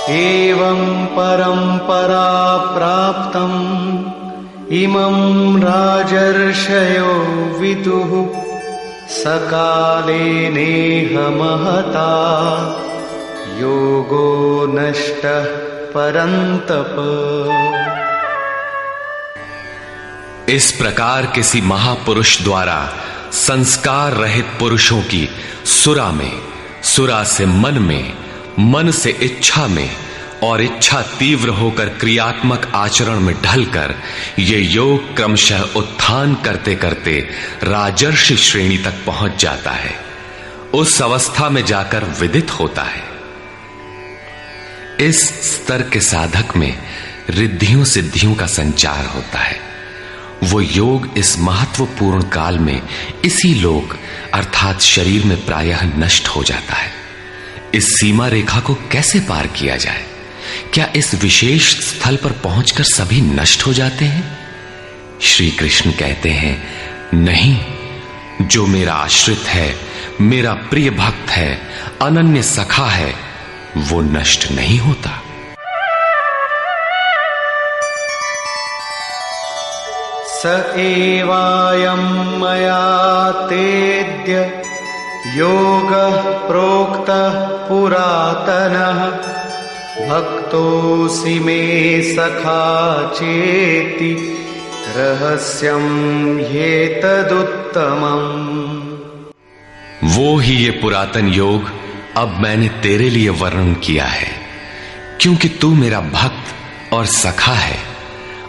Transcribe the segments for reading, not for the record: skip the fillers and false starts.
एवं परंपरा प्राप्तम् इमं राजर्षयो विदुः सकाले नेह महता योगो नष्टः परन्तप। इस प्रकार किसी महापुरुष द्वारा संस्कार रहित पुरुषों की सुरा में, सुरा से मन में, मन से इच्छा में और इच्छा तीव्र होकर क्रियात्मक आचरण में ढलकर ये योग क्रमशः उत्थान करते करते राजर्षि श्रेणी तक पहुंच जाता है। उस अवस्था में जाकर विदित होता है। इस स्तर के साधक में रिद्धियों सिद्धियों का संचार होता है। वो योग इस महत्वपूर्ण काल में इसी लोक अर्थात शरीर में प्रायः नष्ट हो जाता है। इस सीमा रेखा को कैसे पार किया जाए? क्या इस विशेष स्थल पर पहुंचकर सभी नष्ट हो जाते हैं? श्री कृष्ण कहते हैं, नहीं, जो मेरा आश्रित है, मेरा प्रिय भक्त है, अनन्य सखा है, वो नष्ट नहीं होता। स एवायं मया तेद्य योगः प्रोक्तः पुरातनः भक्तोऽसि मे सखा चेति रहस्यं ह्येतदुत्तमम्। वो ही ये पुरातन योग अब मैंने तेरे लिए वर्णन किया है, क्योंकि तू मेरा भक्त और सखा है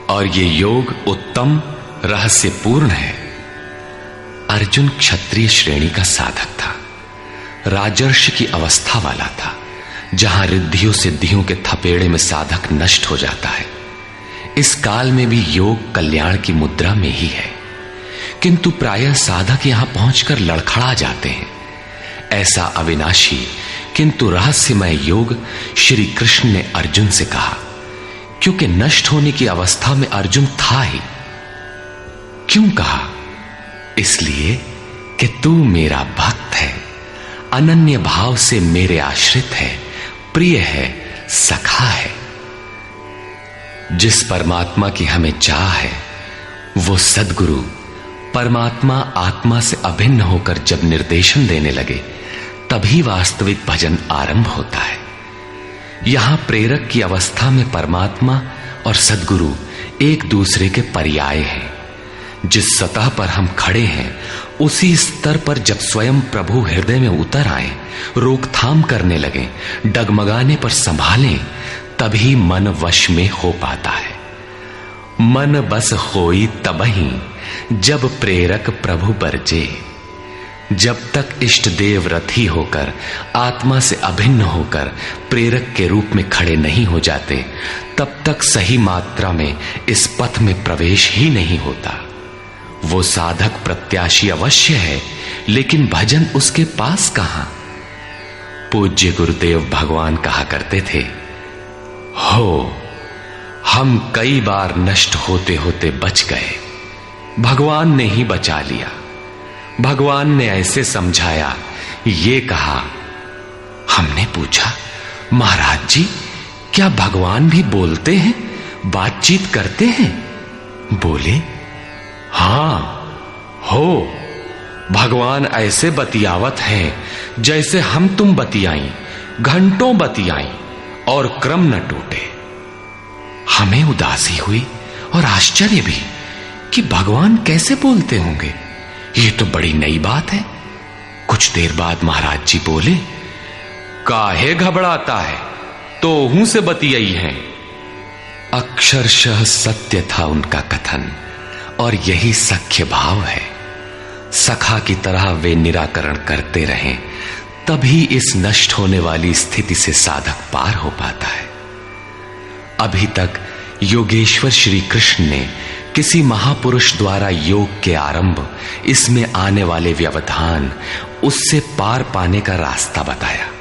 और ये योग उत्तम रहस्यपूर्ण है। अर्जुन क्षत्रिय श्रेणी का साधक था, राजर्षि की अवस्था वाला था, जहां रिद्धियों सिद्धियों के थपेड़े में साधक नष्ट हो जाता है। इस काल में भी योग कल्याण की मुद्रा में ही है, किंतु प्रायः साधक यहां पहुंचकर लड़खड़ा जाते हैं। ऐसा अविनाशी किंतु रहस्यमय योग श्री कृष्ण ने अर्जुन से कहा, क्योंकि नष्ट होने की अवस्था में अर्जुन था ही। क्यों कहा? इसलिए कि तू मेरा भक्त है, अनन्य भाव से मेरे आश्रित है, प्रिय है, सखा है। जिस परमात्मा की हमें चाह है, वो सद्गुरु परमात्मा आत्मा से अभिन्न होकर जब निर्देशन देने लगे, तभी वास्तविक भजन आरंभ होता है। यहां प्रेरक की अवस्था में परमात्मा और सद्गुरु एक दूसरे के पर्याय हैं। जिस सतह पर हम खड़े हैं, उसी स्तर पर जब स्वयं प्रभु हृदय में उतर आए, रोकथाम करने लगे, डगमगाने पर संभालें, तभी मन वश में हो पाता है। मन बस होई तबही जब प्रेरक प्रभु बरजे। जब तक इष्ट देव रथी होकर आत्मा से अभिन्न होकर प्रेरक के रूप में खड़े नहीं हो जाते, तब तक सही मात्रा में इस पथ में प्रवेश ही नहीं होता। वो साधक प्रत्याशी अवश्य है, लेकिन भजन उसके पास कहां? पूज्य गुरुदेव भगवान कहा करते थे, हो हम कई बार नष्ट होते होते बच गए, भगवान ने ही बचा लिया। भगवान ने ऐसे समझाया, ये कहा। हमने पूछा, महाराज जी, क्या भगवान भी बोलते हैं, बातचीत करते हैं? बोले, हां, हो, भगवान ऐसे बतियावत हैं जैसे हम तुम बतियाई, घंटों बतियाई और क्रम न टूटे। हमें उदासी हुई और आश्चर्य भी कि भगवान कैसे बोलते होंगे, ये तो बड़ी नई बात है। कुछ देर बाद महाराज जी बोले, काहे घबराता है, तो हूं से बतियाई हैं। अक्षरशः सत्य था उनका कथन, और यही सख्य भाव है। सखा की तरह वे निराकरण करते रहें, तभी इस नष्ट होने वाली स्थिति से साधक पार हो पाता है। अभी तक योगेश्वर श्री कृष्ण ने किसी महापुरुष द्वारा योग के आरंभ, इसमें आने वाले व्यवधान, उससे पार पाने का रास्ता बताया।